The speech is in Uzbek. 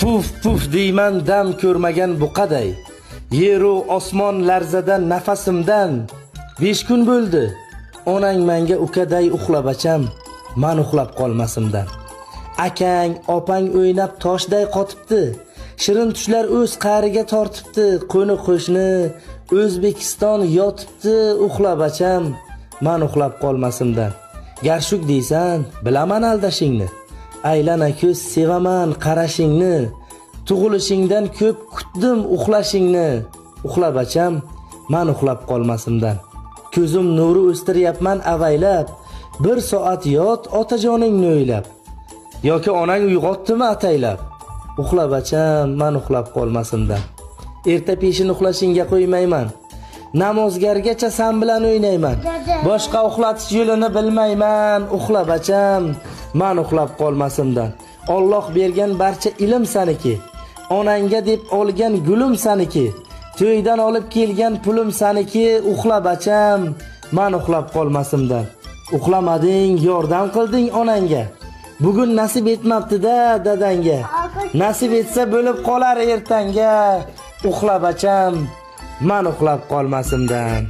Puf puf deyman dam ko'rmagan buqaday. Yer u osmon larzadan nafasimdan. 5 kun bo'ldi. Onang menga ukaday uxlab acham, men uxlab qolmasimdan. Akang, opang o'ynab toshday qotibdi. Shirin tushlar o'z qariga tortibdi. Qo'ni qo'shni O'zbekiston yotibdi, uxlab acham, men uxlab qolmasimdan. Garshuk deysan, bilaman aldashingni. Aylana ko'z sevaman qarashingni. Tug'ilishingdan ko'p kutdim uxlashingni. Uxlab acham, men uxlab qolmasimdan. Ko'zim nuri o'stiryapman avaylab. 1 soat yot otajoningni o'ylab. Yoki onang uyg'otdimi ataylab. Uxlab acham, men uxlab qolmasimdan. Erta peshin uxlashingga qo'ymayman. Namozgargacha sen bilan o'ynayman. Boshqa uxlatish yo'lini bilmayman. Uxlab acham, men uxlab qolmasimdan. Alloh bergan barcha ilm saniki. Onangga deb olgan gulim saniki. To'ydan olib kelgan pulim saniki. Uxlab acham, men uxlab qolmasimdan. Uxlamading, yordam qilding onangga. Bugun nasib etmabdi-da dadangga. Nasib etsa bo'lib qolar ertanga. Uxlab acham, men uxlab qolmasimdan.